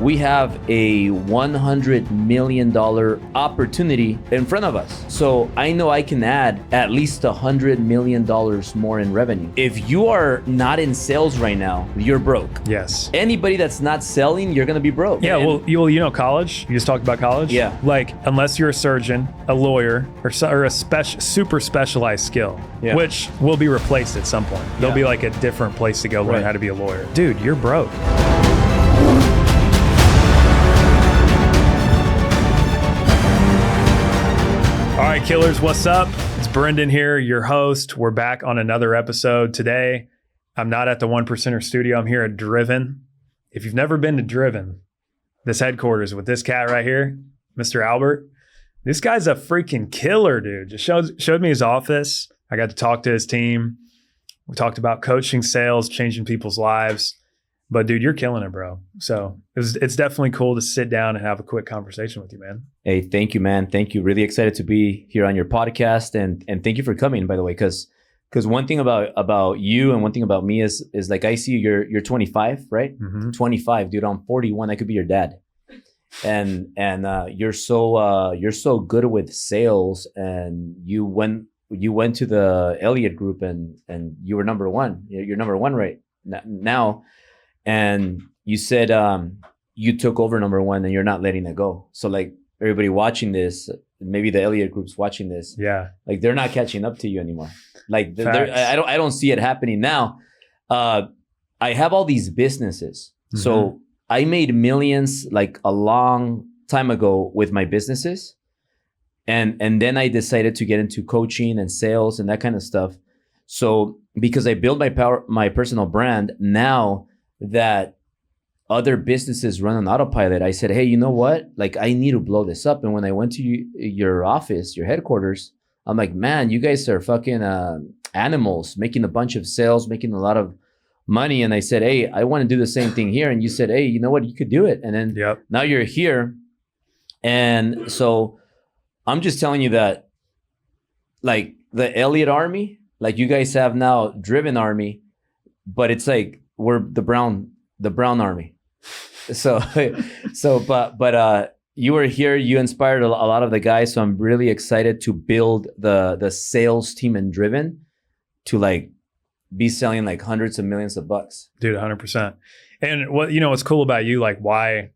We have a $100 million opportunity in front of us. So I know I can add at least $100 million more in revenue. If you are not in sales right now, you're broke. Yes. Anybody that's not selling, you're gonna be broke. Yeah, well, you know college? You just talked about college? Yeah. Like, unless you're a surgeon, a lawyer, or a super specialized skill, which will be replaced at some point. There'll be like a different place to go learn how to be a lawyer. Dude, you're broke. All right, killers, what's up? It's Brendan here, your host. We're back on another episode today. I'm not at the 1%er studio. I'm here at Driven. If you've never been to Driven, this headquarters with this cat right here, Mr. Albert, this guy's a freaking killer, dude. Just showed me his office. I got to talk to his team. We talked about coaching, sales, changing people's lives. But dude, you're killing it, bro. So it's definitely cool to sit down and have a quick conversation with you, man. Hey, thank you, man. Thank you. Really excited to be here on your podcast, and thank you for coming, by the way, because one thing about you and one thing about me is like, I see you're 25, right? Mm-hmm. 25, dude. I'm 41. I could be your dad, and you're so good with sales, and you went to the Elliott Group, and you were number one. You're number one right now. And you said you took over number one and you're not letting it go. So like everybody watching this, maybe the Elliott Group's watching this. Yeah. Like they're not catching up to you anymore. Like I don't see it happening now. I have all these businesses. Mm-hmm. So I made millions like a long time ago with my businesses. And then I decided to get into coaching and sales and that kind of stuff. So because I built my personal brand, now that other businesses run on autopilot, I said, hey, you know what? Like, I need to blow this up. And when I went to your office, your headquarters, I'm like, man, you guys are fucking animals, making a bunch of sales, making a lot of money. And I said, hey, I want to do the same thing here. And you said, hey, you know what? You could do it. And then now you're here. And so I'm just telling you that, like, the Elliott Army, like you guys have now Driven Army, but it's like, we're the brown army. So you were here, you inspired a lot of the guys. So I'm really excited to build the sales team in Driven to like be selling like hundreds of millions of bucks. Dude, 100%. And what's cool about you, like why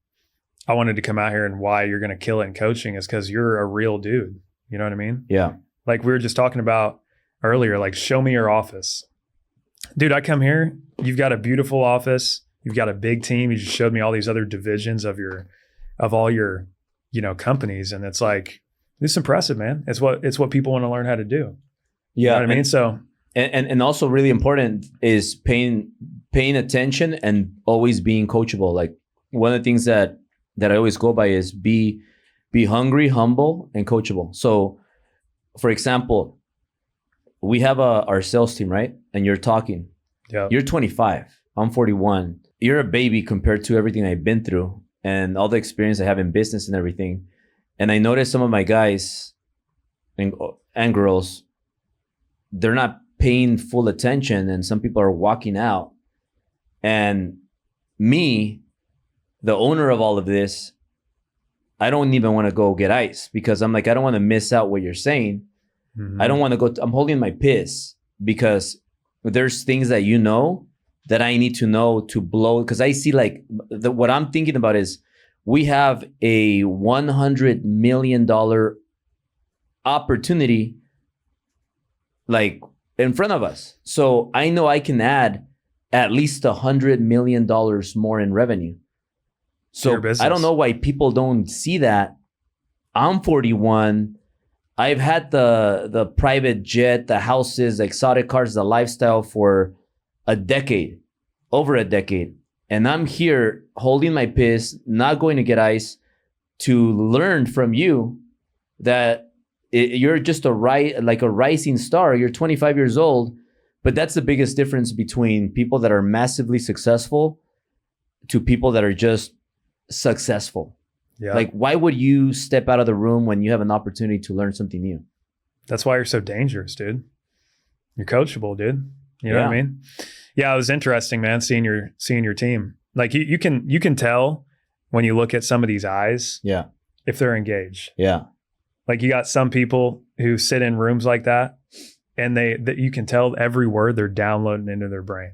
I wanted to come out here and why you're going to kill it in coaching is because you're a real dude. You know what I mean? Yeah. Like we were just talking about earlier, like show me your office. Dude, I come here, you've got a beautiful office, you've got a big team. You just showed me all these other divisions of all your, companies. And it's like, it's impressive, man. It's what people want to learn how to do. Yeah. You know what I mean? So, and also really important is paying attention and always being coachable. Like one of the things that I always go by is be hungry, humble, and coachable. So for example, we have our sales team, right? And you're talking. Yeah. You're 25. I'm 41. You're a baby compared to everything I've been through and all the experience I have in business and everything. And I noticed some of my guys and girls, they're not paying full attention, and some people are walking out. And me, the owner of all of this, I don't even want to go get ice because I'm like, I don't want to miss out what you're saying. Mm-hmm. I don't want to go. I'm holding my piss because there's things that that I need to know to blow. Because I see like what I'm thinking about is we have a $100 million opportunity like in front of us. So I know I can add at least $100 million more in revenue. So I don't know why people don't see that. I'm 41. I've had the private jet, the houses, the exotic cars, the lifestyle for over a decade. And I'm here holding my piss, not going to get ice, to learn from you that you're just a rising star. You're 25 years old, but that's the biggest difference between people that are massively successful to people that are just successful. Yeah. Like, why would you step out of the room when you have an opportunity to learn something new? That's why you're so dangerous, dude. You're coachable, dude. You know what I mean? Yeah, it was interesting, man, seeing your team. Like you can tell when you look at some of these eyes, Yeah. if they're engaged. Yeah. Like you got some people who sit in rooms like that and that you can tell every word they're downloading into their brain.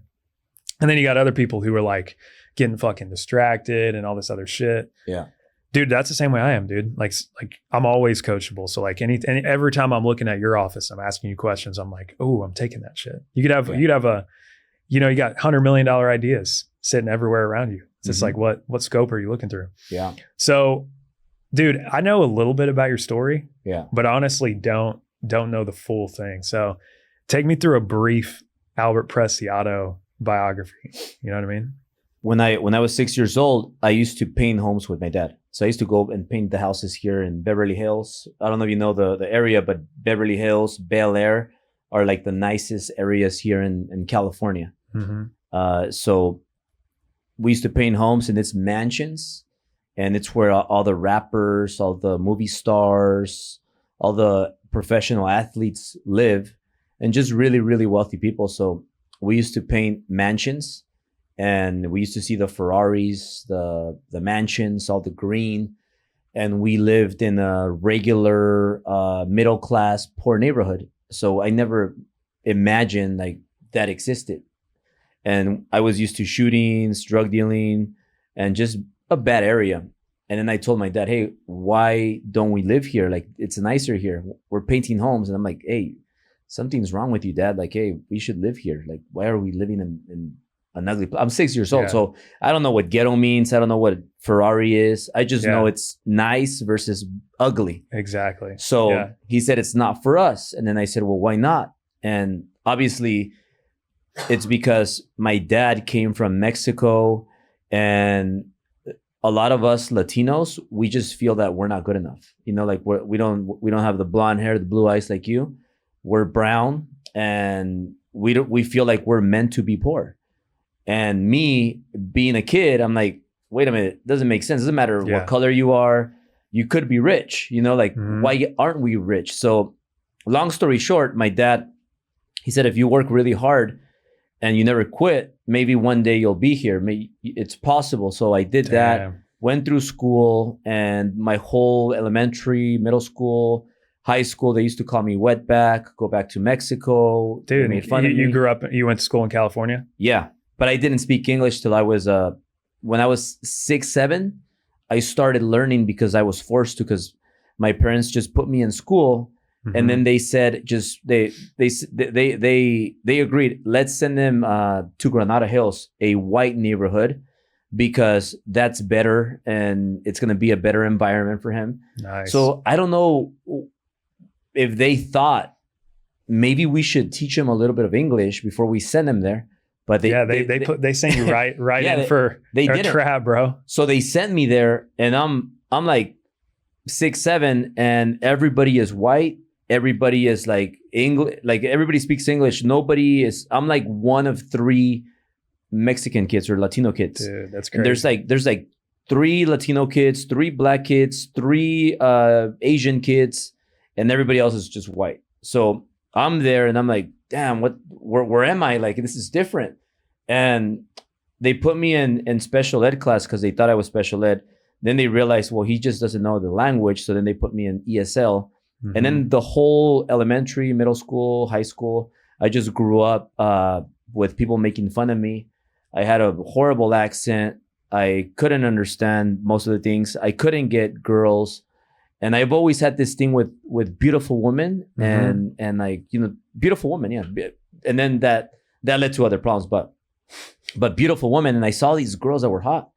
And then you got other people who are like getting fucking distracted and all this other shit. Yeah. Dude, that's the same way I am, dude. Like I'm always coachable. So like every time I'm looking at your office, I'm asking you questions. I'm like, oh, I'm taking that shit. You got $100 million ideas sitting everywhere around you. It's just like, what scope are you looking through? Yeah. So, dude, I know a little bit about your story. Yeah. But honestly, don't know the full thing. So take me through a brief Albert Preciado biography. You know what I mean? When I was 6 years old, I used to paint homes with my dad. So I used to go and paint the houses here in Beverly Hills. I don't know if you know the area, but Beverly Hills, Bel Air are like the nicest areas here in California. So we used to paint homes, and it's mansions, and it's where all the rappers, all the movie stars, all the professional athletes live, and just really, really wealthy people. So we used to paint mansions, and we used to see the Ferraris, the mansions, all the green. And we lived in a regular middle class poor neighborhood. So I never imagined like that existed. And I was used to shootings, drug dealing, and just a bad area. And then I told my dad, hey, why don't we live here? Like, it's nicer here. We're painting homes. And I'm like, hey, something's wrong with you, Dad. Like, hey, we should live here. Like, why are we living in an ugly place? I'm 6 years old. So I don't know what ghetto means. I don't know what Ferrari is. I just know it's nice versus ugly. Exactly. So he said, it's not for us. And then I said, well, why not? And obviously it's because my dad came from Mexico, and a lot of us Latinos, we just feel that we're not good enough. You know, like we don't have the blonde hair, the blue eyes like you. We're brown, and we feel like we're meant to be poor. And me being a kid, I'm like, wait a minute, it doesn't make sense. It doesn't matter what color you are. You could be rich, you know, like why aren't we rich? So long story short, my dad, he said, if you work really hard and you never quit, maybe one day you'll be here. Maybe it's possible. So I did that, went through school, and my whole elementary, middle school, high school, they used to call me wetback, go back to Mexico. Dude, they made fun of me. You grew up, you went to school in California? Yeah, but I didn't speak English till I was, when I was 6, 7, I started learning because I was forced to, because my parents just put me in school. And then they said, they agreed, let's send them to Granada Hills, a white neighborhood, because that's better and it's going to be a better environment for him. Nice. So I don't know if they thought maybe we should teach him a little bit of English before we send him there. But they sent you right in for a trap, bro. So they sent me there, and I'm like 6, 7, and everybody is white. Everybody is like English, like everybody speaks English. Nobody is, I'm like one of 3 Mexican kids or Latino kids. Dude, that's crazy. And there's like 3 Latino kids, 3 black kids, 3 Asian kids, and everybody else is just white. So I'm there and I'm like, damn, where am I? Like, this is different. And they put me in special ed class because they thought I was special ed. Then they realized, well, he just doesn't know the language. So then they put me in ESL. And then the whole elementary, middle school, high school, I just grew up with people making fun of me. I had a horrible accent. I couldn't understand most of the things. I couldn't get girls. And I've always had this thing with beautiful women and like, you know, beautiful women. Yeah. And then that led to other problems, but beautiful women. And I saw these girls that were hot,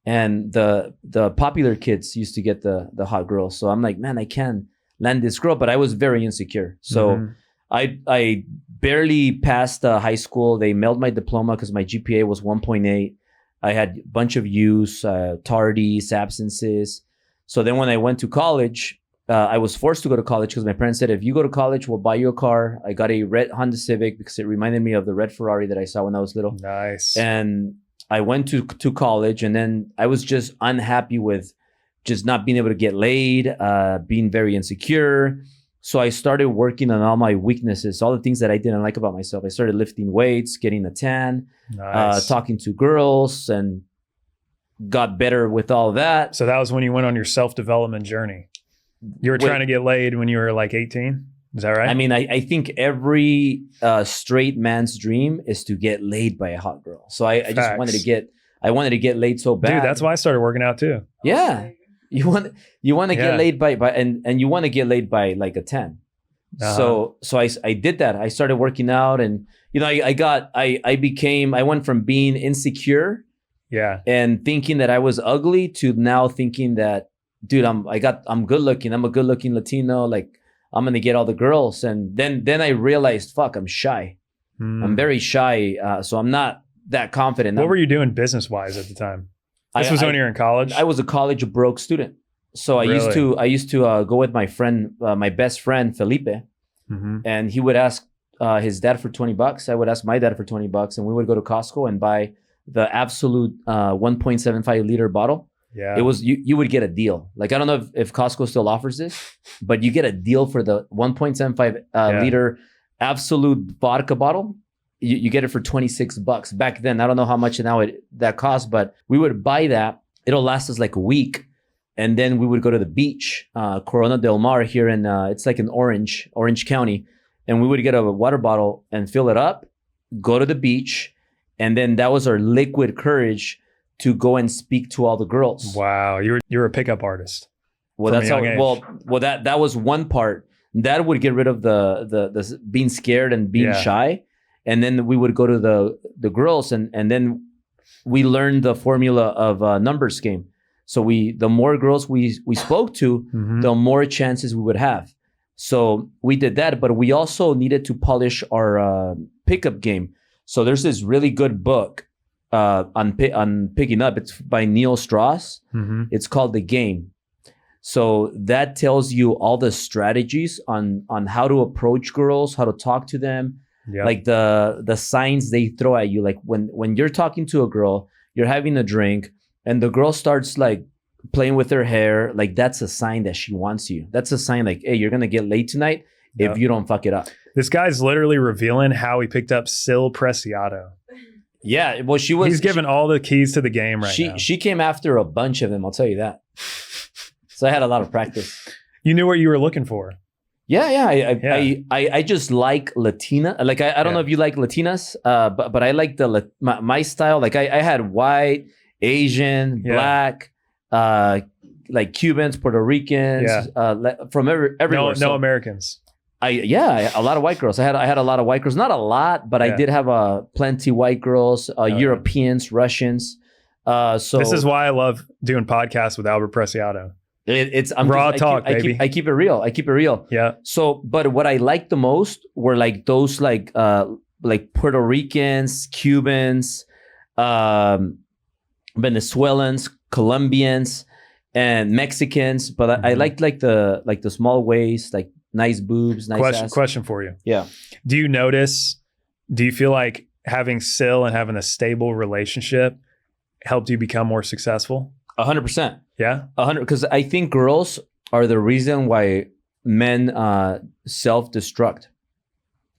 and the popular kids used to get the hot girls. So I'm like, man, I can land this girl, but I was very insecure. So I barely passed high school. They mailed my diploma because my GPA was 1.8. I had a bunch of U's, tardies, absences. So then when I went to college, I was forced to go to college because my parents said, if you go to college, we'll buy you a car. I got a red Honda Civic because it reminded me of the red Ferrari that I saw when I was little. Nice. And I went to college, and then I was just unhappy with just not being able to get laid, being very insecure. So I started working on all my weaknesses, all the things that I didn't like about myself. I started lifting weights, getting a tan, talking to girls. And got better with all that. So that was when you went on your self-development journey. You were trying to get laid when you were like 18? Is that right? I mean, I think every straight man's dream is to get laid by a hot girl. So I just wanted to get laid so bad. Dude, that's why I started working out too. Yeah. You want to get laid by and you want to get laid by like a 10. So I did that. I started working out, and I went from being insecure and thinking that I was ugly to now thinking that, dude, I'm good looking. I'm a good looking Latino. Like, I'm going to get all the girls. And then I realized, fuck, I'm shy. I'm very shy. So I'm not that confident. What were you doing business wise at the time? This was when you were in college? I was a college broke student. So I used to go with my friend, my best friend, Felipe. And he would ask his dad for $20. I would ask my dad for $20. And we would go to Costco and buy the absolute 1.75 liter bottle. Yeah, it was you would get a deal. Like, I don't know if Costco still offers this, but you get a deal for the 1.75 liter absolute vodka bottle. You get it for $26 back then. I don't know how much now that costs, but we would buy that. It'll last us like a week, and then we would go to the beach, Corona del Mar here in it's like in Orange County, and we would get a water bottle and fill it up, go to the beach, and then that was our liquid courage to go and speak to all the girls. Wow, you're a pickup artist. Well, that's how. Well, that was one part. That would get rid of the being scared and being shy, and then we would go to the girls, and then we learned the formula of numbers game. So the more girls we spoke to, the more chances we would have. So we did that, but we also needed to polish our pickup game. So there's this really good book on picking up. It's by Neil Strauss. It's called The Game. So that tells you all the strategies on how to approach girls, how to talk to them, like the signs they throw at you. Like when you're talking to a girl, you're having a drink, and the girl starts like playing with her hair, like that's a sign that she wants you. That's a sign like, hey, you're gonna get late tonight if you don't fuck it up. This guy's literally revealing how he picked up Sil Preciado. Yeah, well, he's given all the keys to the game now. She came after a bunch of them, I'll tell you that. So I had a lot of practice. You knew what you were looking for. Yeah. I just like Latina. Like, I don't know if you like Latinas, but I like my style. Like, I had white, Asian, black, like Cubans, Puerto Ricans, from everywhere. No Americans. A lot of white girls. I had a lot of white girls. Not a lot, but I did have plenty white girls, Europeans, Russians. So this is why I love doing podcasts with Albert Preciado. I'm raw talk, baby. I keep it real. Yeah. So, but what I liked the most were like those like Puerto Ricans, Cubans, Venezuelans, Colombians, and Mexicans. But I liked like the small waist, like nice boobs, nice ass. Question for you. Yeah. Do you feel like having Sil and having a stable relationship helped you become more successful? 100%. Yeah. 100%. Because I think girls are the reason why men self-destruct.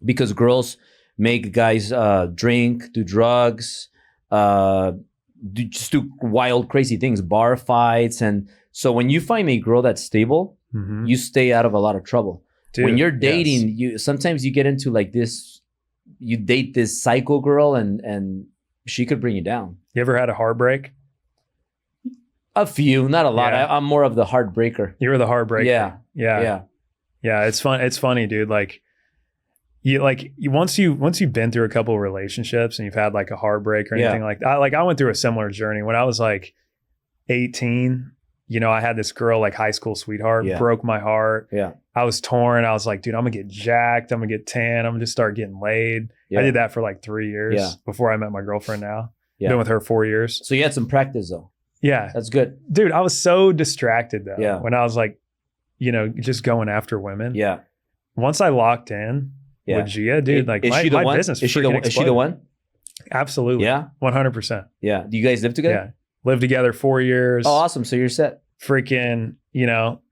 Because girls make guys drink, do drugs, just do wild, crazy things, bar fights. And so when you find a girl that's stable, you stay out of a lot of trouble. Dude, when you're dating, sometimes you get into like this, you date this psycho girl and she could bring you down. You ever had a heartbreak? A few, not a lot. I'm more of the heartbreaker. You were the heartbreaker. Yeah. It's fun. It's funny, dude. Once you've been through a couple of relationships and you've had like a heartbreak or anything like that. I went through a similar journey when I was like 18. I had this girl, like high school sweetheart, broke my heart. Yeah. I was torn. I was like, dude, I'm gonna get jacked. I'm gonna get tan. I'm gonna just start getting laid. Yeah. I did that for like 3 years before I met my girlfriend now. Yeah. Been with her 4 years. So you had some practice though. Yeah. That's good. Dude, I was so distracted though. When I was like, just going after women. Yeah. Once I locked in with Gia, dude, like my business is she the one? Absolutely. Yeah. 100%. Yeah. Do you guys live together? Yeah. Lived together 4 years. Oh, awesome. So you're set. Freaking,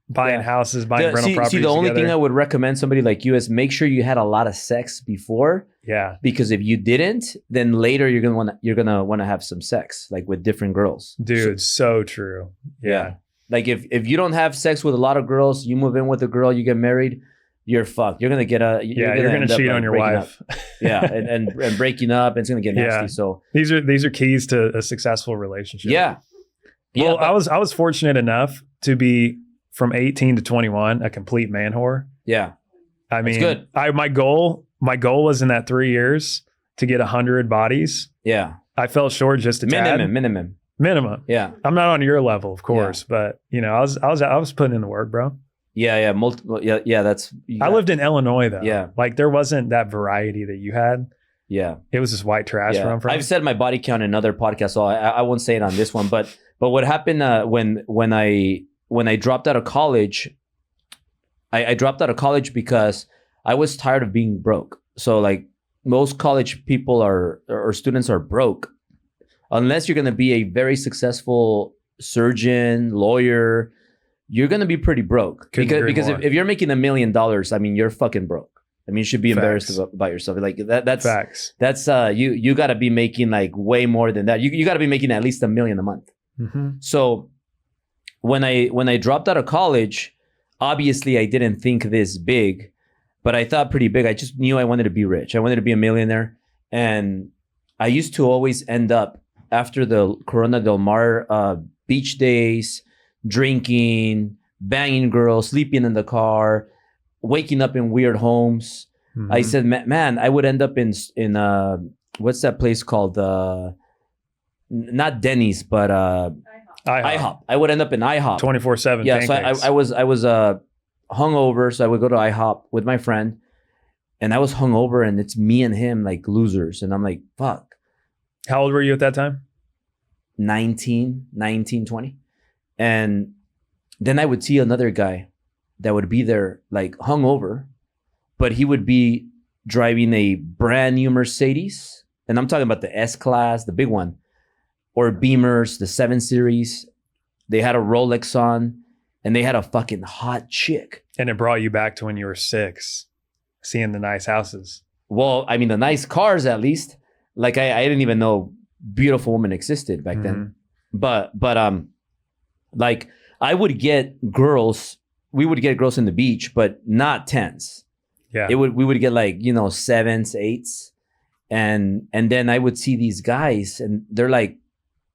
buying houses, buying rental properties. See, the only together. thing I would recommend somebody like you is make sure you had a lot of sex before. Yeah. Because if you didn't, then later you're gonna want to have some sex, like with different girls. Dude, so true. Yeah. Like if you don't have sex with a lot of girls, you move in with a girl, you get married, you're fucked. You're gonna get you're gonna cheat on your wife. Yeah, and breaking up, and it's gonna get nasty. Yeah. So these are keys to a successful relationship. Yeah. Well, I was fortunate enough to be from 18 to 21 a complete man whore. Yeah. I mean, good. My goal was in that 3 years to get 100 bodies. Yeah. I fell short just a tad. Minimum. Yeah. I'm not on your level, of course, but you know, I was putting in the work, bro. Yeah. Multiple. Yeah. That's. I lived in Illinois though. Yeah. Like there wasn't that variety that you had. Yeah. It was just white trash where I'm from. I've said my body count in other podcasts, so I won't say it on this one. But what happened when I dropped out of college, I dropped out of college because I was tired of being broke. So like most college people or students are broke. Unless you're going to be a very successful surgeon, lawyer, you're going to be pretty broke. Because if you're making $1 million, I mean, you're fucking broke. I mean, you should be embarrassed about yourself. Like that's facts. That's you got to be making like way more than that. You got to be making at least $1 million a month. Mm-hmm. So when I dropped out of college, obviously I didn't think this big, but I thought pretty big. I just knew I wanted to be rich. I wanted to be a millionaire, and I used to always end up after the Corona del Mar beach days, drinking, banging girls, sleeping in the car, waking up in weird homes. Mm-hmm. I said, man, I would end up in what's that place called? Not Denny's, but IHOP. I would end up in IHOP 24/7. Yeah, pancakes. so I was hungover, so I would go to IHOP with my friend, and I was hungover, and it's me and him like losers, and I'm like, fuck. How old were you at that time? 19, 20. And then I would see another guy that would be there like hungover, but he would be driving a brand new Mercedes. And I'm talking about the S-Class, the big one, or Beamers, the 7 Series. They had a Rolex on, and they had a fucking hot chick. And it brought you back to when you were 6, seeing the nice houses. Well, I mean, the nice cars at least. Like I didn't even know beautiful women existed back then. But like I would get girls, we would get girls in the beach, but not 10s. Yeah. We would get like, 7s, 8s. And then I would see these guys, and they're like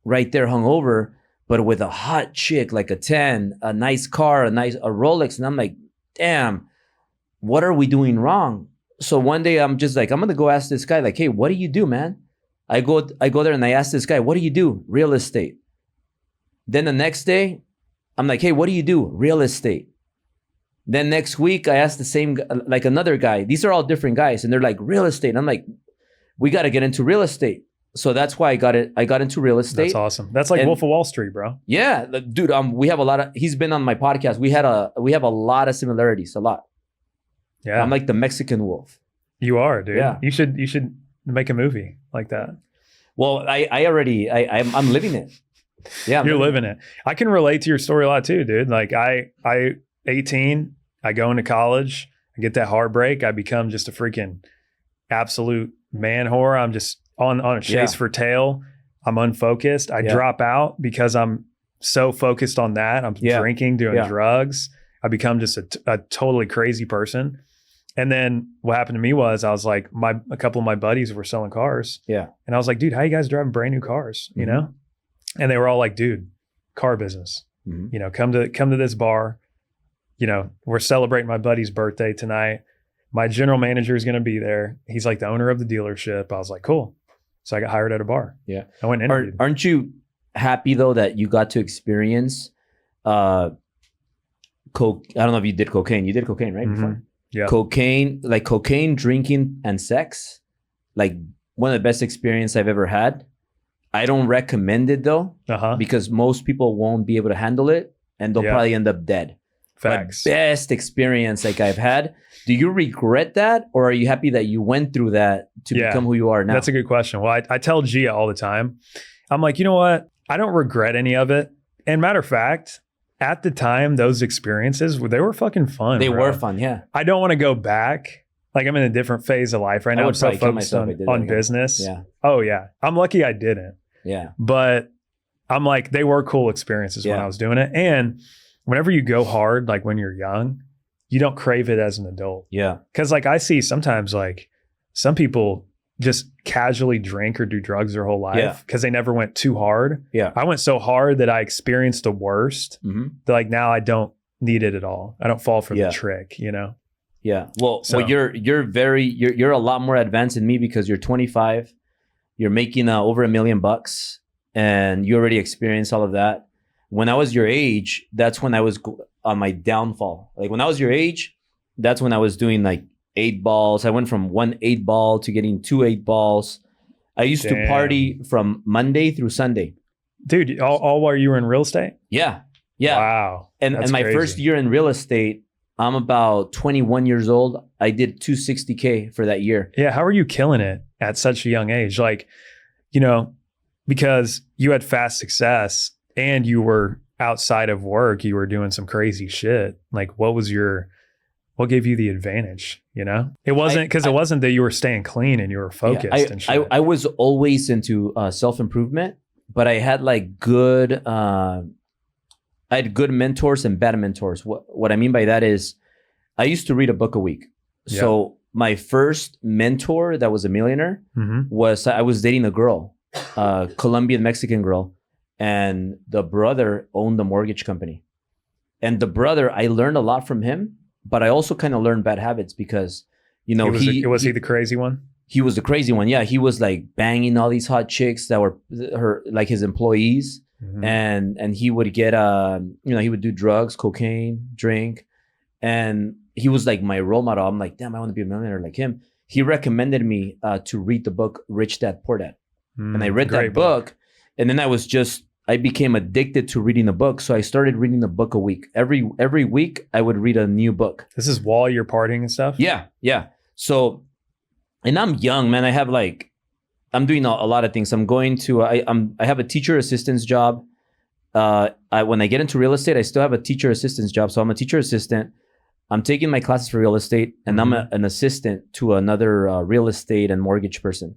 right there hungover, but with a hot chick, like a 10, a nice car, a Rolex. And I'm like, damn, what are we doing wrong? So one day I'm just like, I'm going to go ask this guy, like, hey, what do you do, man? I go there and I ask this guy, what do you do? Real estate. Then the next day, I'm like, hey, what do you do? Real estate. Then next week, I asked the same, like another guy. These are all different guys. And they're like, real estate. And I'm like, we got to get into real estate. So that's why I got into real estate. That's awesome. That's like Wolf of Wall Street, bro. Yeah, dude. We have a lot of, he's been on my podcast. We have a lot of similarities, a lot. Yeah. I'm like the Mexican wolf. You are, dude. Yeah. You should make a movie like that. Well, I'm living it. Yeah. You're living it. I can relate to your story a lot too, dude. Like I 18, I go into college, I get that heartbreak. I become just a freaking absolute man whore. I'm just on a chase for tail. I'm unfocused. I drop out because I'm so focused on that. I'm drinking, doing drugs. I become just a totally crazy person. And then what happened to me was I was like, a couple of my buddies were selling cars. Yeah. And I was like, dude, how you guys driving brand new cars? You know? And they were all like, dude, car business. Mm-hmm. Come to this bar. We're celebrating my buddy's birthday tonight. My general manager is going to be there. He's like the owner of the dealership. I was like, cool. So I got hired at a bar. Yeah. I went and interviewed. Aren't you happy though that you got to experience I don't know if you did cocaine. You did cocaine, right? Mm-hmm. Before? Yeah. Cocaine, drinking, and sex. Like one of the best experience I've ever had. I don't recommend it though, because most people won't be able to handle it, and they'll probably end up dead. Facts. But best experience like I've had. Do you regret that, or are you happy that you went through that to become who you are now? That's a good question. Well, I tell Gia all the time. I'm like, you know what? I don't regret any of it. And matter of fact, at the time, those experiences, they were fucking fun. They bro. were fun. Yeah. I don't want to go back. Like I'm in a different phase of life right now. I I'm would so probably kill focused myself if I did that on again. business. Yeah. Oh yeah. I'm lucky I didn't. Yeah. But I'm like, they were cool experiences when I was doing it. And whenever you go hard, like when you're young, you don't crave it as an adult. Yeah. Cause like I see sometimes like some people just casually drink or do drugs their whole life because they never went too hard. Yeah. I went so hard that I experienced the worst that like now I don't need it at all. I don't fall for the trick, you know? Yeah. Well, you're a lot more advanced than me because you're 25, you're making over $1 million and you already experienced all of that. When I was your age, that's when I was on my downfall. Like when I was your age, that's when I was doing like 8 balls. I went from 1 8 ball to getting 2 8 balls. I used to party from Monday through Sunday. Dude, all while you were in real estate? Yeah. Yeah. Wow. And my first year in real estate, I'm about 21 years old. I did $260K for that year. Yeah. How are you killing it at such a young age? Like, you know, because you had fast success and you were outside of work, you were doing some crazy shit. Like what gave you the advantage? You know, it wasn't it wasn't that you were staying clean and you were focused and shit. I was always into self-improvement, but I had like I had good mentors and bad mentors. What I mean by that is I used to read a book a week. So my first mentor that was a millionaire was I was dating a girl, Colombian Mexican girl, and the brother owned the mortgage company. And the brother, I learned a lot from him, but I also kind of learned bad habits because, you know, was he the crazy one? He was the crazy one. Yeah, he was like banging all these hot chicks that were like his employees. And he would get he would do drugs, cocaine, drink, and he was like my role model. I'm like, damn, I want to be a millionaire like him. He recommended me to read the book Rich Dad Poor Dad, and I read that book, and then I became addicted to reading a book. So I started reading a book a week. Every week I would read a new book. This is while you're partying and stuff? Yeah. So, and I'm young, man. I have I'm doing a lot of things. I'm going to, I have a teacher assistant's job. When I get into real estate, I still have a teacher assistant's job. So I'm a teacher assistant. I'm taking my classes for real estate and I'm an assistant to another real estate and mortgage person.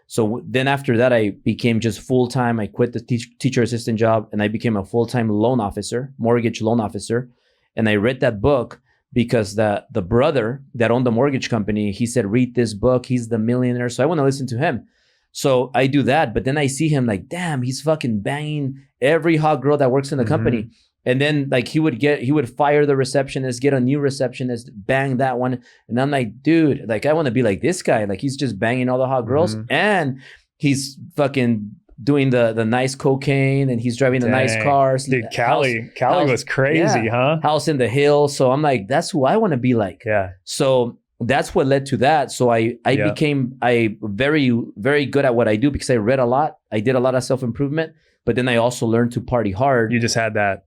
So then after that, I became just full-time. I quit the teacher assistant job and I became a full-time mortgage loan officer. And I read that book because the brother that owned the mortgage company, he said, read this book. He's the millionaire. So I want to listen to him. So I do that, but then I see him like, damn, he's fucking banging every hot girl that works in the company. And then like he would fire the receptionist, get a new receptionist, bang that one. And I'm like, dude, like I want to be like this guy. Like he's just banging all the hot girls and he's fucking doing the nice cocaine and he's driving the nice cars. Dude, Cali was crazy, huh? House in the hills. So I'm like, that's who I want to be like. Yeah. So that's what led to that. So I became very, very good at what I do because I read a lot. I did a lot of self-improvement, but then I also learned to party hard. You just had that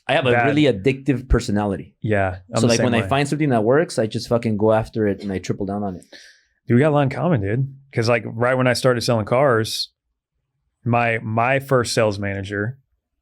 I have a really addictive personality. Yeah. So like when I find something that works, I just fucking go after it and I triple down on it. Dude, we got a lot in common, dude. Because like right when I started selling cars, my first sales manager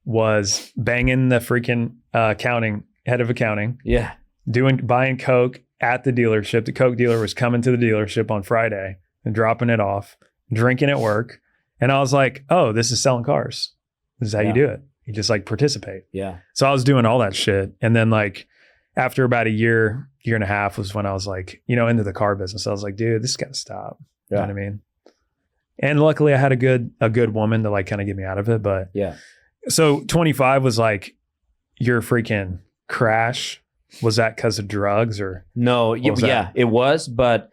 was banging the freaking head of accounting. Yeah. Buying Coke at the dealership. The Coke dealer was coming to the dealership on Friday and dropping it off, drinking at work. And I was like, oh, this is selling cars. This is how you do it. You just like participate. Yeah. So I was doing all that shit. And then like after about a year and a half was when I was like, into the car business. I was like, dude, this has got to stop. You know what I mean? And luckily I had a good woman to like kind of get me out of it. But yeah. So 25 was like your freaking crash. Was that because of drugs or? No, yeah, it was. But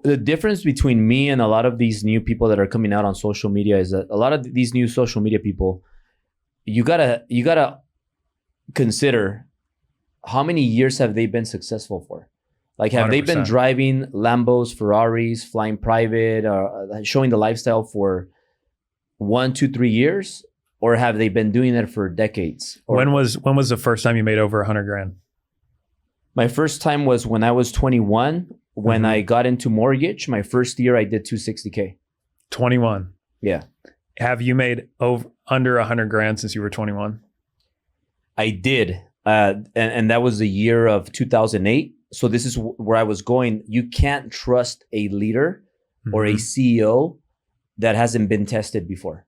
the difference between me and a lot of these new people that are coming out on social media is that a lot of these new social media people, you gotta consider how many years have they been successful for? Like, have 100%. They been driving Lambos, Ferraris, flying private, or showing the lifestyle for 1, 2, 3 years, or have they been doing it for decades? When was the first time you made over $100,000? My first time was when I was 21. When I got into mortgage, my first year I did $260K. 21. Yeah. Have you made under $100,000 since you were 21? I did. And that was the year of 2008. So this is where I was going. You can't trust a leader or a CEO that hasn't been tested before.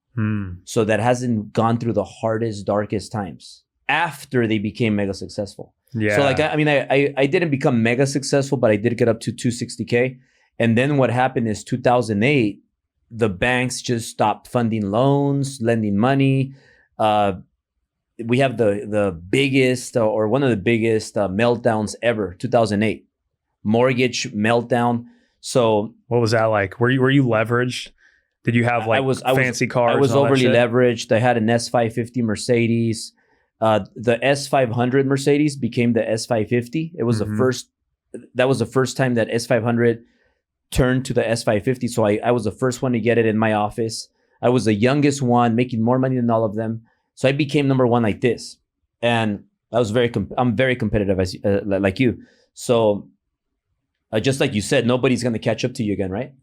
So that hasn't gone through the hardest, darkest times after they became mega successful. Yeah. So like, I didn't become mega successful, but I did get up to 260K. And then what happened is 2008, the banks just stopped funding loans, lending money. We have the biggest or one of the biggest meltdowns ever, 2008. Mortgage meltdown. So what was that like? Were you leveraged? Did you have like fancy cars? I was overly leveraged. I had an S550 Mercedes. The S500 Mercedes became the S550. It was that was the first time that S500 turned to the S550. So I was the first one to get it in my office. I was the youngest one, making more money than all of them. So I became number one like this. And I was I'm very competitive as like you. So just like you said, nobody's going to catch up to you again, right?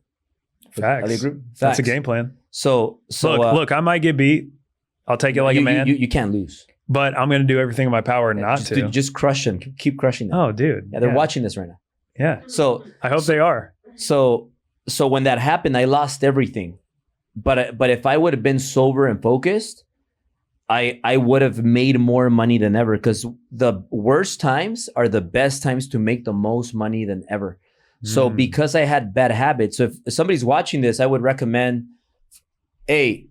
Facts. That's a game plan. So look, I might get beat. I'll take it like a man. You can't lose. But I'm going to do everything in my power not to. Just crush them. Keep crushing them. Oh, dude. Yeah, they're watching this right now. Yeah. So I hope they are. So when that happened, I lost everything. But if I would have been sober and focused, I would have made more money than ever, because the worst times are the best times to make the most money than ever. So because I had bad habits, so if somebody's watching this, I would recommend,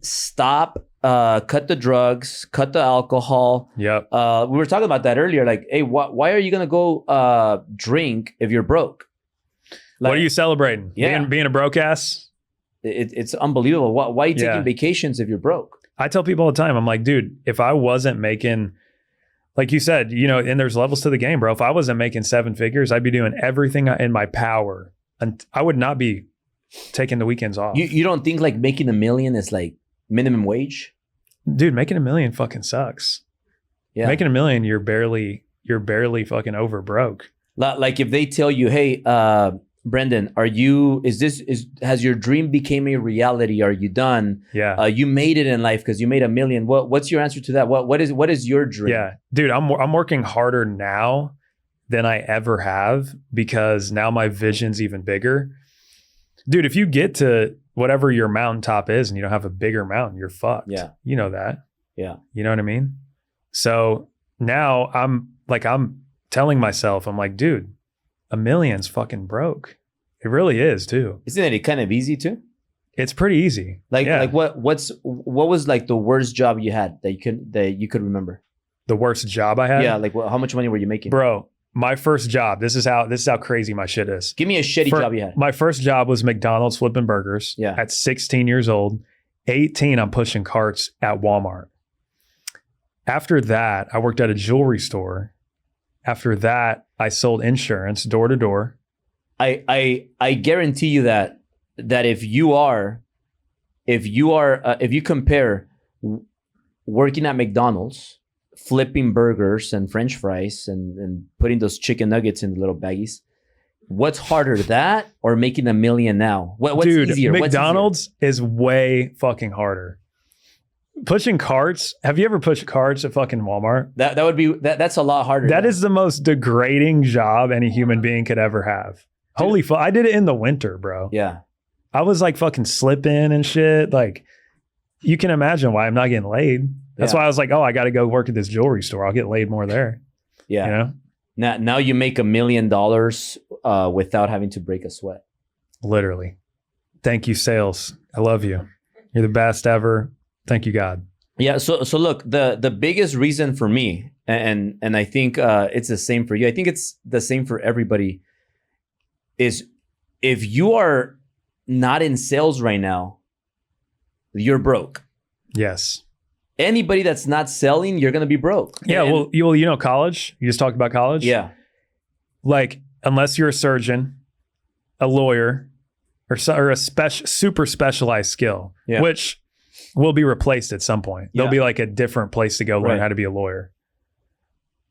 stop, cut the drugs, cut the alcohol. Yep. We were talking about that earlier. Like, hey, why are you going to go drink if you're broke? Like, what are you celebrating? Yeah. Being a broke ass? It's unbelievable. Why are you taking vacations if you're broke? I tell people all the time, I'm like, dude, if I wasn't making, like you said, and there's levels to the game, bro. If I wasn't making 7 figures, I'd be doing everything in my power. And I would not be taking the weekends off. You don't think like making $1 million is like minimum wage? Dude, making $1 million fucking sucks. Yeah. Making $1 million, you're barely fucking over broke. Like if they tell you, hey, Brendan, has your dream became a reality? Are you done? Yeah. You made it in life because you made $1 million. What's your answer to that? What is your dream? Yeah, dude, I'm working harder now than I ever have, because now my vision's even bigger. Dude, if you get to whatever your mountaintop is and you don't have a bigger mountain, you're fucked. Yeah. You know that. Yeah. You know what I mean? So now I'm telling myself, I'm like, dude, $1 million's fucking broke. It really is too. Isn't it kind of easy too? It's pretty easy. Like what was like the worst job you had that you could remember? The worst job I had? Yeah, like how much money were you making? Bro, my first job, this is how crazy my shit is. Give me a shitty job you had. My first job was McDonald's flipping burgers. Yeah. At 16 years old. 18, I'm pushing carts at Walmart. After that, I worked at a jewelry store. After that, I sold insurance door to door. I guarantee you that if you compare working at McDonald's, flipping burgers and French fries and putting those chicken nuggets in the little baggies, what's harder, that or making $1 million now? What's easier? McDonald's is way fucking harder. Pushing carts. Have you ever pushed carts at fucking Walmart? That's a lot harder. That is the most degrading job any human being could ever have. Holy fuck. I did it in the winter, bro. Yeah. I was like fucking slipping and shit. Like, you can imagine why I'm not getting laid. That's why I was like, I got to go work at this jewelry store. I'll get laid more there. Yeah. You know? Now you make $1 million without having to break a sweat. Literally. Thank you, sales. I love you. You're the best ever. Thank you, God. Yeah. So look, the biggest reason for me, and I think it's the same for you. I think it's the same for everybody, is if you are not in sales right now, you're broke. Yes. Anybody that's not selling, you're going to be broke. Yeah. College, you just talked about college. Yeah. Like, unless you're a surgeon, a lawyer, or a super specialized skill, which will be replaced at some point. There'll be like a different place to go learn how to be a lawyer.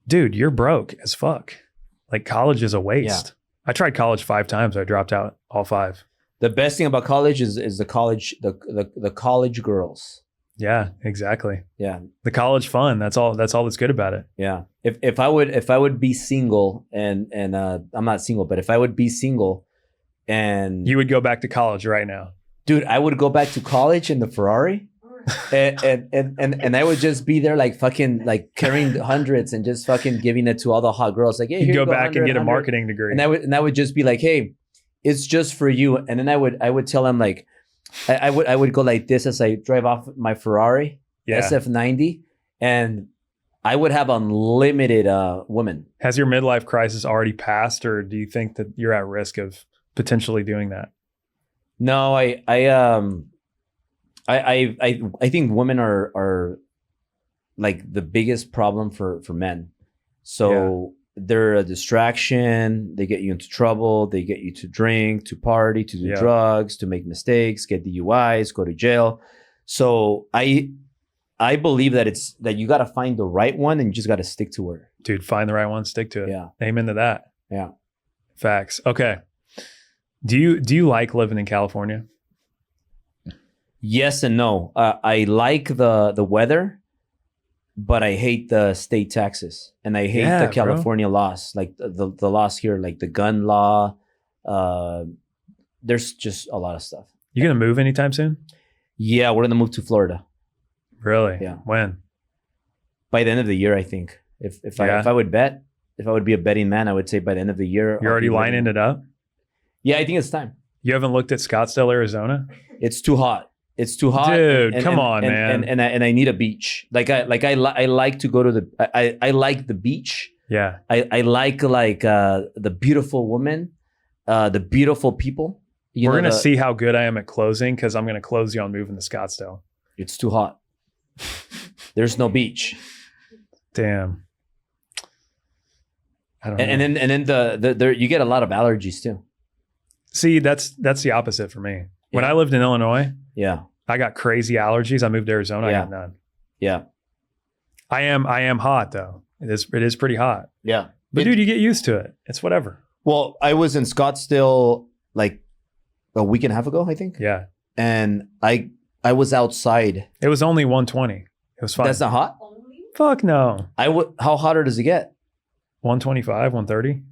Dude, you're broke as fuck. Like, college is a waste. Yeah. I tried college 5 times. I dropped out all 5. The best thing about college is the college girls. Yeah. Yeah, exactly. Yeah. The college fun. That's all that's good about it. Yeah. If I would be single and I'm not single, but if I would be single and You would go back to college right now. dude, I would go back to college in the Ferrari. And I would just be there like fucking like carrying hundreds and just fucking giving it to all the hot girls. Like, hey, You'd here go you go, back 100, and get a 100. marketing degree. And I would just be like, hey, it's just for you. And then I would tell them like, I would go like this as I drive off my Ferrari SF90, and I would have unlimited women. Has your midlife crisis already passed, or do you think that you're at risk of potentially doing that? No, I think women are like the biggest problem for men. So they're a distraction. They get you into trouble. They get you to drink, to party, to do drugs, to make mistakes, get DUIs, go to jail. So I believe that you got to find the right one and you just got to stick to her. Dude, find the right one, stick to it. Yeah. Amen to that. Yeah. Facts. Okay. Do you like living in California? Yes and no. I like the weather, but I hate the state taxes, and I hate the California laws, like the laws here, like the gun law. There's just a lot of stuff. You gonna move anytime soon? Yeah, we're gonna move to Florida. Really? Yeah. When? By the end of the year, I think. If I would bet, if I would be a betting man, I would say by the end of the year. You're already lining it up? Yeah, I think it's time. You haven't looked at Scottsdale, Arizona? It's too hot. It's too hot, dude. Come on, man. And I need a beach. I like to go to the. I like the beach. Yeah. I like the beautiful woman, the beautiful people. We're gonna see how good I am at closing because I'm gonna close you on moving to Scottsdale. It's too hot. There's no beach. Damn. I don't know. And then the you get a lot of allergies too. See, that's the opposite for me. When I lived in Illinois, I got crazy allergies. I moved to Arizona, I got none. Yeah. I am hot though. It is pretty hot. Yeah. But dude, you get used to it. It's whatever. Well, I was in Scottsdale like a week and a half ago, I think. Yeah. And I was outside. It was only 120. It was fine. That's not hot? Fuck no. How hotter does it get? 125, 130.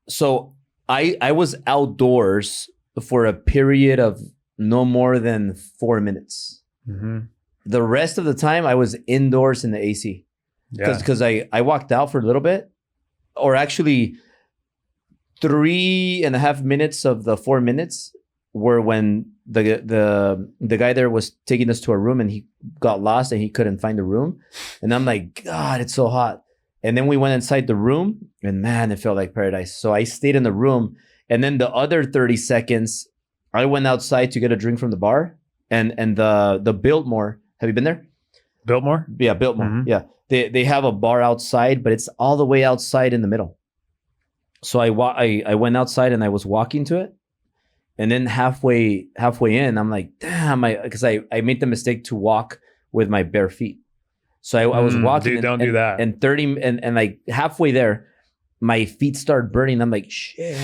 So I was outdoors for a period of no more than 4 minutes. Mm-hmm. The rest of the time I was indoors in the AC. Because I walked out for a little bit, or actually 3.5 minutes of the 4 minutes were when the guy there was taking us to a room and he got lost and he couldn't find the room. And I'm like, God, it's so hot. And then we went inside the room and man, it felt like paradise. So I stayed in the room, and then the other 30 seconds I went outside to get a drink from the bar, and the Biltmore. Have you been there? Biltmore? Yeah, Biltmore. Mm-hmm. Yeah. They have a bar outside, but it's all the way outside in the middle. So I went outside and I was walking to it. And then halfway in, I'm like, damn, because I made the mistake to walk with my bare feet. So I was walking. Dude, don't do that. And 30 and like halfway there, my feet start burning. I'm like, shit.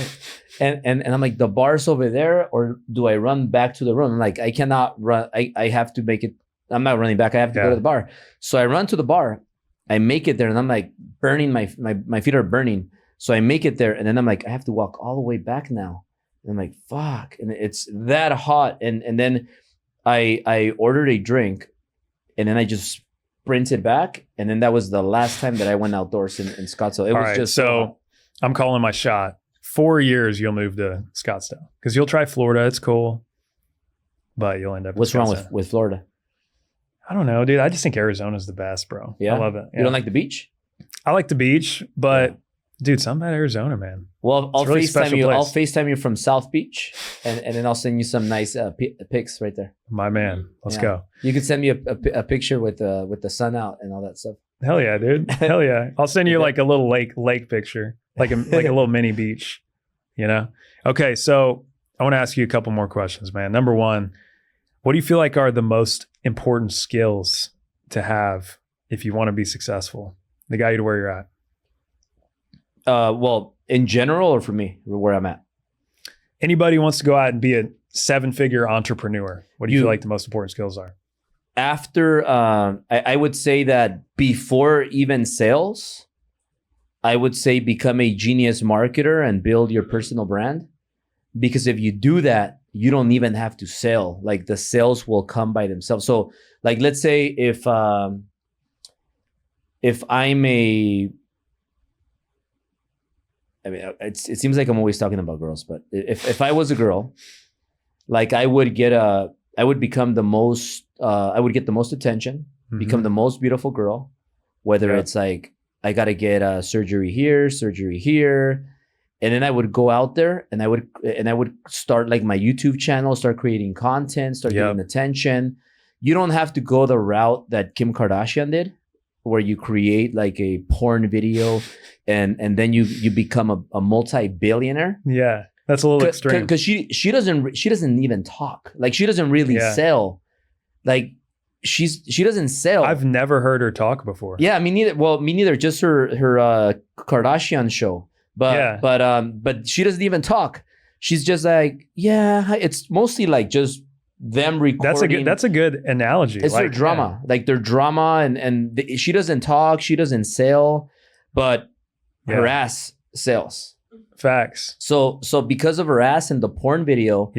And I'm like, the bar's over there, or do I run back to the room? I'm like, I cannot run. I have to make it. I'm not running back. I have to go to the bar. So I run to the bar. I make it there, and I'm like burning. My feet are burning. So I make it there, and then I'm like, I have to walk all the way back now. And I'm like, fuck. And it's that hot. And then I ordered a drink, and then I just sprinted back. And then that was the last time that I went outdoors in Scottsdale. It all was right, just so I'm calling my shot. 4 years you'll move to Scottsdale because you'll try Florida. It's cool, but you'll end up. What's wrong with Florida? I don't know, dude. I just think Arizona's the best, bro. Yeah, I love it. Yeah. You don't like the beach? I like the beach, but dude, something about Arizona, man. Well, I'll really FaceTime you. place. I'll FaceTime you from South Beach, and then I'll send you some nice pics right there. My man, let's go. You could send me a picture with the sun out and all that stuff. Hell yeah, dude. Hell yeah. I'll send you like a little lake picture, like a little mini beach. You know? Okay, so I want to ask you a couple more questions, man. Number one, what do you feel like are the most important skills to have if you want to be successful? They got you to where you're at. Well, in general, or for me, where I'm at? Anybody who wants to go out and be a 7-figure entrepreneur, what do you feel like the most important skills are? after I would say that before even sales, I would say become a genius marketer and build your personal brand. Because if you do that, you don't even have to sell. Like the sales will come by themselves. So like, let's say if I'm it seems like I'm always talking about girls, but if I was a girl, like I would become the most, I would get the most attention, become the most beautiful girl, whether it's like, I got to get surgery here. And then I would go out there and I would start like my YouTube channel, start creating content, start getting attention. You don't have to go the route that Kim Kardashian did, where you create like a porn video and then you become a multi-billionaire. Yeah. That's a little extreme. Because she doesn't even talk. Like she doesn't really sell. Like she doesn't sell. I've never heard her talk before. Yeah, me neither. Well, me neither. Just her Kardashian show. But she doesn't even talk. She's just like, it's mostly like just them recording. That's a good analogy. It's their drama. Like their drama and she doesn't talk, she doesn't sell, but her ass sells. Facts. So because of her ass and the porn video,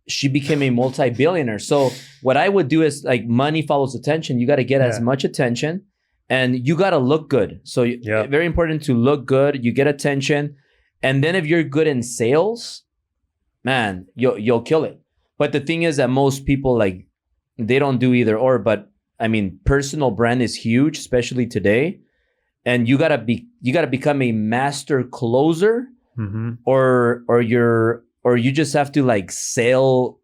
she became a multi-billionaire. So what I would do is like money follows attention. You got to get as much attention. And you got to look good. So very important to look good. You get attention. And then if you're good in sales, man, you'll kill it. But the thing is that most people, like, they don't do either or. But I mean, personal brand is huge, especially today. And you got to become a master closer or you just have to like sell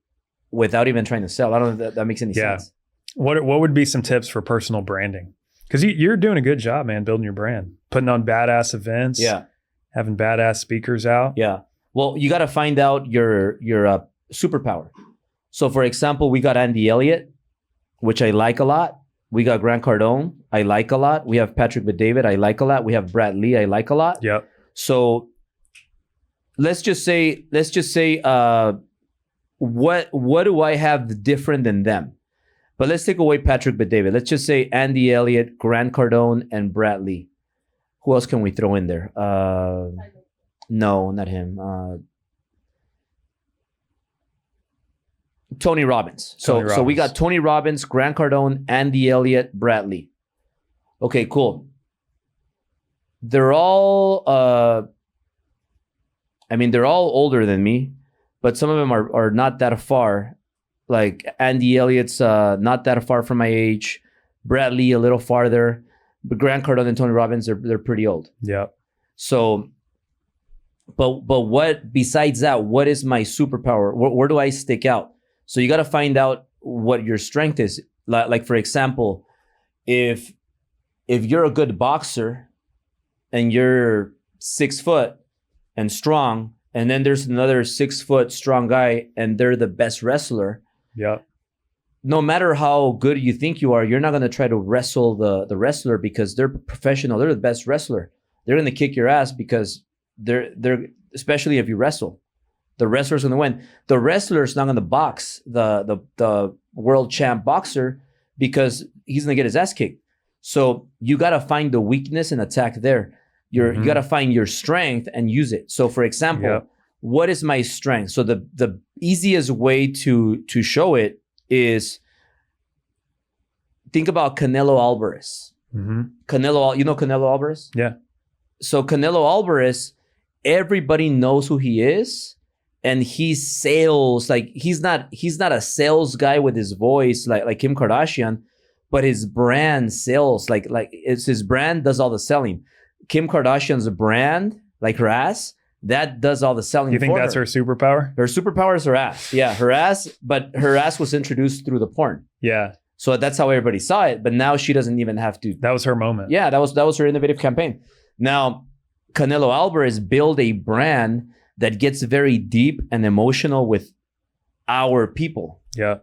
without even trying to sell. I don't know if that makes any sense. What would be some tips for personal branding? Because you're doing a good job, man, building your brand, putting on badass events, having badass speakers out. Yeah. Well, you got to find out your superpower. So, for example, we got Andy Elliott, which I like a lot. We got Grant Cardone, I like a lot. We have Patrick Bet-David, I like a lot. We have Brad Lee, I like a lot. Yep. So, let's just say, what do I have different than them? But let's take away Patrick Bet-David. Let's just say Andy Elliott, Grant Cardone, and Brad Lee. Who else can we throw in there? No, not him. Tony Robbins. So we got Tony Robbins, Grant Cardone, Andy Elliott, Brad Lee. Okay, cool. They're all, they're all older than me, but some of them are not that far. Like Andy Elliott's not that far from my age. Brad Lee a little farther. But Grant Cardone and Tony Robbins, they're pretty old. Yeah. So, but what besides that? What is my superpower? Where do I stick out? So you got to find out what your strength is. Like for example, if you're a good boxer and you're 6 foot and strong, and then there's another 6 foot strong guy and they're the best wrestler. Yeah. No matter how good you think you are, you're not going to try to wrestle the wrestler because they're professional. They're the best wrestler. They're going to kick your ass because they're especially if you wrestle. The wrestler's going to win. The wrestler's not going to box the world champ boxer because he's going to get his ass kicked. So you got to find the weakness and attack there. You got to find your strength and use it. So for example, what is my strength? So the easiest way to show it is think about Canelo Alvarez. Canelo, you know Canelo Alvarez? Yeah. So Canelo Alvarez, everybody knows who he is, and he sales like he's not a sales guy with his voice like Kim Kardashian, but his brand sells like it's his brand does all the selling. Kim Kardashian's brand, like her ass, that does all the selling. You think that's her superpower? Her superpower is her ass. Yeah, her ass, but her ass was introduced through the porn. Yeah. So that's how everybody saw it. But now she doesn't even have to. That was her moment. Yeah, that was her innovative campaign. Now, Canelo Alvarez built a brand that gets very deep and emotional with our people. Yeah.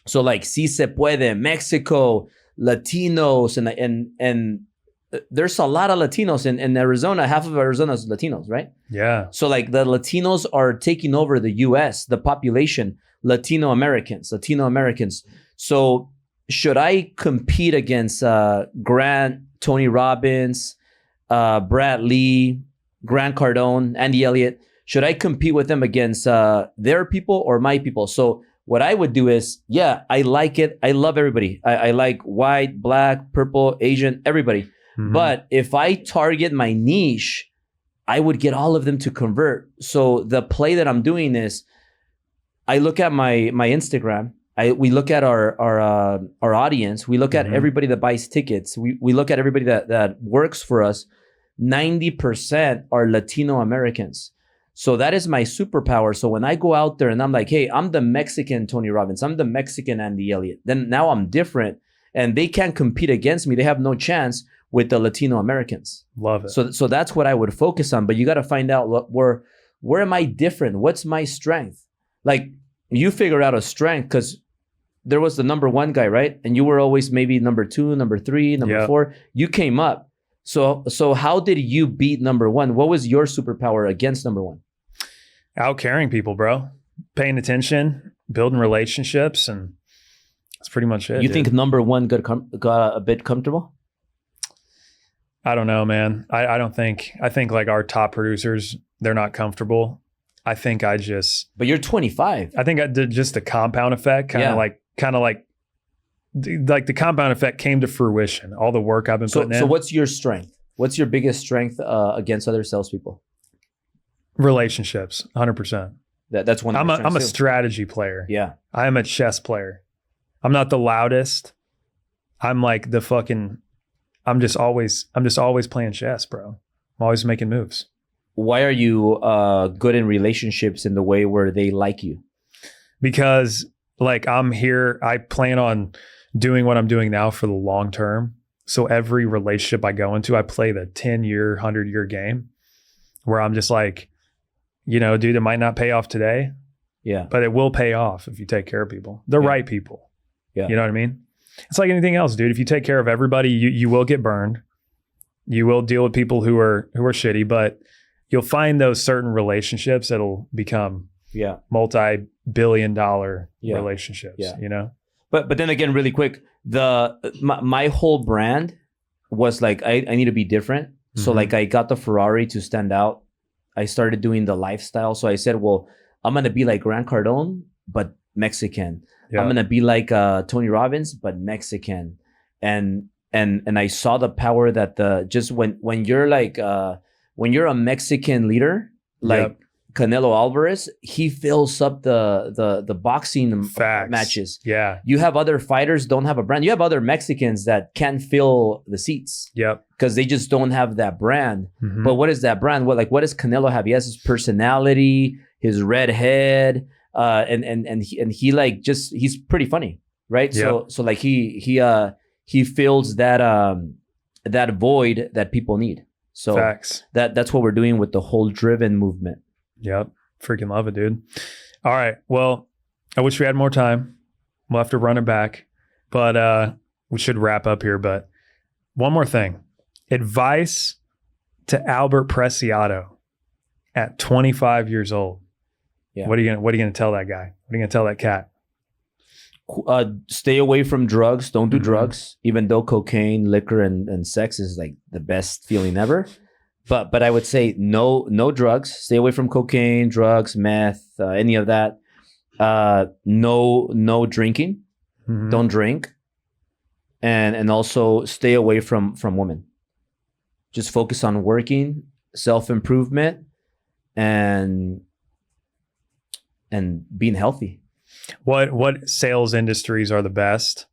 So like Si Se Puede, Mexico, Latinos, and there's a lot of Latinos in Arizona. Half of Arizona is Latinos, right? Yeah. So like the Latinos are taking over the US, the population, Latino Americans. So should I compete against Grant, Tony Robbins, Brad Lee, Grant Cardone, Andy Elliott? Should I compete with them against their people or my people? So what I would do is, yeah, I like it. I love everybody. I like white, black, purple, Asian, everybody. Mm-hmm. But if I target my niche, I would get all of them to convert. So the play that I'm doing is, I look at my Instagram. We look at our audience. We look at everybody that buys tickets. We look at everybody that works for us. 90% are Latino Americans. So that is my superpower. So when I go out there and I'm like, hey, I'm the Mexican Tony Robbins, I'm the Mexican Andy Elliott, then now I'm different and they can't compete against me. They have no chance with the Latino Americans. Love it. So that's what I would focus on. But you got to find out where am I different? What's my strength? Like you figure out a strength because there was the number one guy, right? And you were always maybe number two, number three, number four. You came up. So how did you beat number one? What was your superpower against number one? Out caring people, bro. Paying attention, building relationships, and that's pretty much it. You think number one got a bit comfortable? I don't know, man. I don't think. I think like our top producers, they're not comfortable. I think But you're 25. I think I did just the compound effect, kind of like the compound effect came to fruition. All the work I've been putting in. So what's your strength? What's your biggest strength against other salespeople? Relationships, 100%. That's one. I'm a strategy player. Yeah, I am a chess player. I'm not the loudest. I'm like the fucking. I'm just always playing chess, bro. I'm always making moves. Why are you good in relationships in the way where they like you? Because like I'm here, I plan on doing what I'm doing now for the long term. So every relationship I go into, I play the 10-year, 100-year game where I'm just like, you know, dude, it might not pay off today. Yeah. But it will pay off if you take care of people, the right people. Yeah. You know what I mean? It's like anything else, dude. If you take care of everybody, you will get burned. You will deal with people who are shitty, but you'll find those certain relationships that'll become multi-billion-dollar relationships. Yeah. You know? But then again, really quick, my whole brand was like I need to be different. So like I got the Ferrari to stand out. I started doing the lifestyle. So I said, well, I'm gonna be like Grant Cardone, but Mexican. Yeah. I'm gonna be like Tony Robbins, but Mexican. And I saw the power that when you're like when you're a Mexican leader, like Canelo Alvarez, he fills up the boxing matches. Yeah. You have other fighters don't have a brand. You have other Mexicans that can fill the seats. Yep. Because they just don't have that brand. Mm-hmm. But what is that brand? What does Canelo have? He has his personality, his red head, and he like just he's pretty funny, right? Yep. So like he fills that void that people need. So facts. That's what we're doing with the whole driven movement. Yep. Freaking love it, dude. All right. Well, I wish we had more time. We'll have to run it back, but we should wrap up here. But one more thing. Advice to Albert Preciado at 25 years old. Yeah. What are you gonna tell that guy? What are you gonna tell that cat? Stay away from drugs. Don't do drugs, even though cocaine, liquor, and sex is like the best feeling ever. But I would say no drugs. Stay away from cocaine, drugs, meth, any of that. No drinking. Mm-hmm. Don't drink. And also stay away from women. Just focus on working, self-improvement, and being healthy. What sales industries are the best?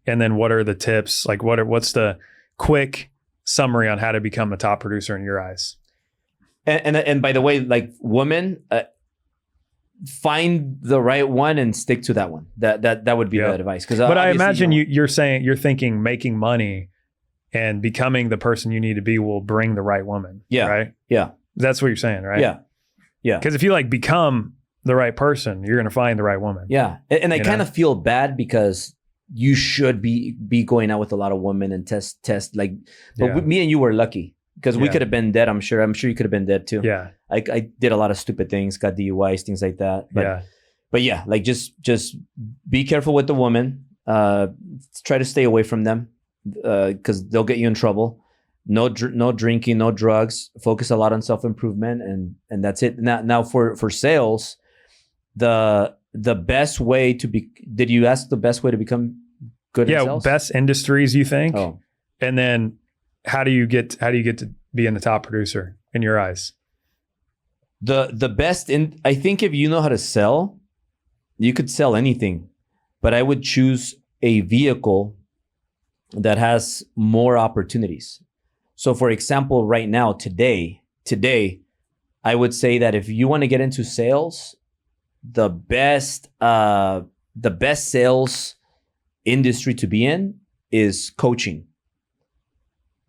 And then what are the tips? Like what's the quick summary on how to become a top producer in your eyes? And by the way, like women, find the right one and stick to that one. That would be the advice. But I imagine you're thinking making money and becoming the person you need to be will bring the right woman. Yeah. Right? Yeah. That's what you're saying, right? Yeah. Yeah. Because if you like become the right person, you're going to find the right woman. Yeah. And I kind of feel bad because you should be going out with a lot of women and test like, but me and you were lucky because we could have been dead. I'm sure you could have been dead too. Yeah. I did a lot of stupid things, got DUIs, things like that. But yeah, like just be careful with the woman. Try to stay away from them because they'll get you in trouble. No drinking, no drugs. Focus a lot on self-improvement, and that's it. Now for sales, the best way to be. Did you ask the best way to become good in sales? Best industries you think, Oh. and then how do you get to being the top producer in your eyes? The best I think if you know how to sell, you could sell anything, but I would choose a vehicle that has more opportunities. So for example, right now, today, I would say that if you want to get into sales, the best sales industry to be in is coaching.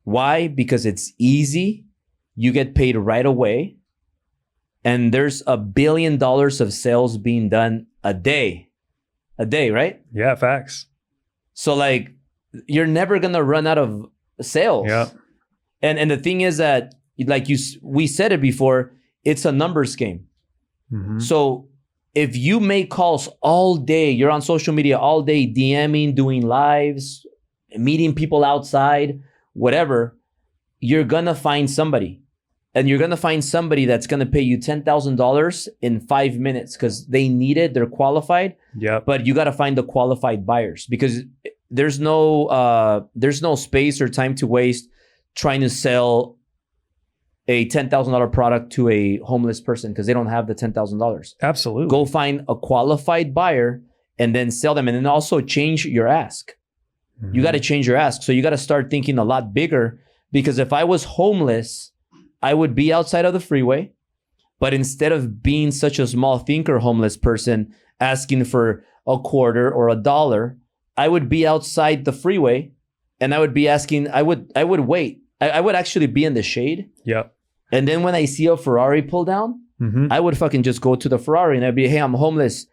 Why? Because it's easy. You get paid right away. And there's $1 billion of sales being done a day, right? Yeah, facts. So like, you're never going to run out of sales. Yeah. And the thing is that, like we said it before, it's a numbers game. Mm-hmm. So if you make calls all day, you're on social media all day, DMing, doing lives, meeting people outside, whatever, you're going to find somebody. And you're going to find somebody that's going to pay you $10,000 in 5 minutes because they need it. They're qualified. Yeah. But you got to find the qualified buyers because there's no space or time to waste trying to sell a $10,000 product to a homeless person because they don't have the $10,000. Absolutely. Go find a qualified buyer and then sell them. And then also change your ask. Mm-hmm. You got to change your ask. So you got to start thinking a lot bigger because if I was homeless, I would be outside of the freeway, but instead of being such a small thinker homeless person asking for a quarter or $1, I would be outside the freeway and I would be asking, I would wait. I would actually be in the shade. Yep. And then when I see a Ferrari pull down, mm-hmm. I would fucking just go to the Ferrari and I'd be, hey, I'm homeless.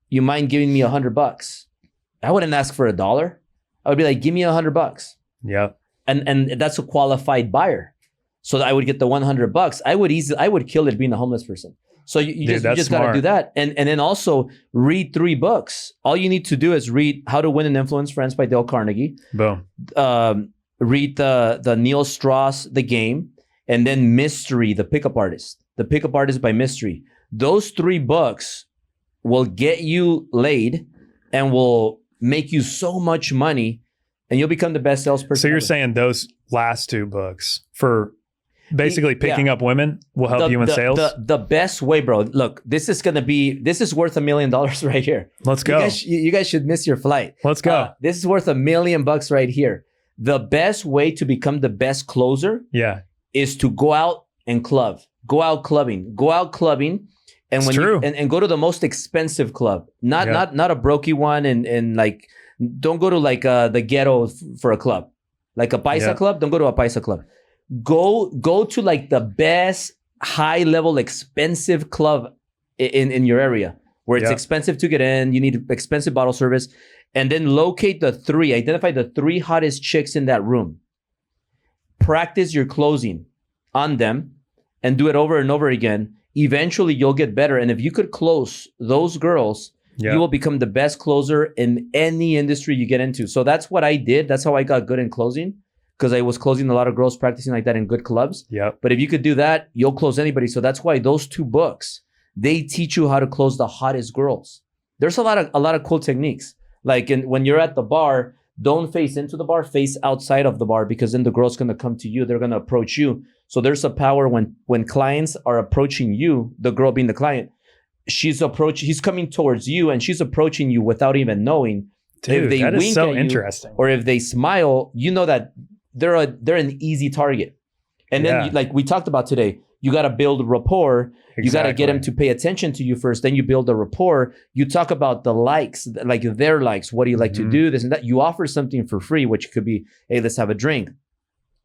You mind giving me $100? I wouldn't ask for $1. I would be like, give me $100. Yeah. And that's a qualified buyer. So that I would get the $100. I would kill it being a homeless person. So you just got to do that. And then also read 3 books. All you need to do is read How to Win and Influence Friends by Dale Carnegie. Boom. Read the Neil Strauss, The Game, and then Mystery, The Pickup Artist. The Pickup Artist by Mystery. Those 3 books will get you laid and will make you so much money and you'll become the best salesperson. So you're ever. Saying those last 2 books for basically picking up women will help you in sales? The best way, bro. Look, this is worth $1 million right here. Let's go. You guys should miss your flight. Let's go. This is worth $1 million right here. The best way to become the best closer is to go out and club. Go out clubbing. And when and go to the most expensive club. Not a brokey one and like don't go to like the ghetto for a club. Like a paisa club, don't go to a paisa club. Go to like the best high level expensive club in your area where it's expensive to get in. You need expensive bottle service, and then identify the 3 hottest chicks in that room. Practice your closing on them and do it over and over again. Eventually you'll get better. And if you could close those girls, you will become the best closer in any industry you get into. So that's what I did. That's how I got good in closing. Because I was closing a lot of girls practicing like that in good clubs. Yeah. But if you could do that, you'll close anybody. So that's why those 2 books, they teach you how to close the hottest girls. There's a lot of cool techniques. Like when you're at the bar, don't face into the bar, face outside of the bar because then the girl's gonna come to you. They're gonna approach you. So there's a power when clients are approaching you, the girl being the client, he's coming towards you and she's approaching you without even knowing. Dude, if they that wink is so at you, interesting. or if they smile, you know that they're an easy target. And then like we talked about today, you got to build rapport. Exactly. You got to get them to pay attention to you first. Then you build a rapport. You talk about the likes, like their likes. What do you like to do? This and that. You offer something for free, which could be, hey, let's have a drink.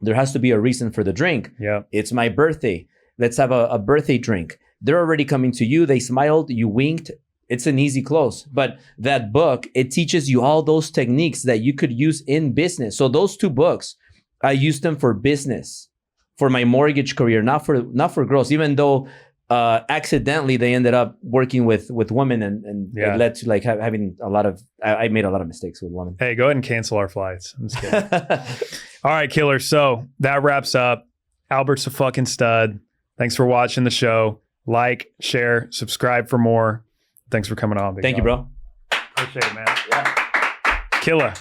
There has to be a reason for the drink. Yeah. It's my birthday. Let's have a birthday drink. They're already coming to you. They smiled. You winked. It's an easy close. But that book, it teaches you all those techniques that you could use in business. So those 2 books, I used them for business, for my mortgage career, not for girls. Even though accidentally they ended up working with women, and it led to like having a lot of. I made a lot of mistakes with women. Hey, go ahead and cancel our flights. I'm just kidding. All right, killer. So that wraps up. Albert's a fucking stud. Thanks for watching the show. Like, share, subscribe for more. Thanks for coming on. Thank you, bro. Appreciate it, man. Yeah. Killer.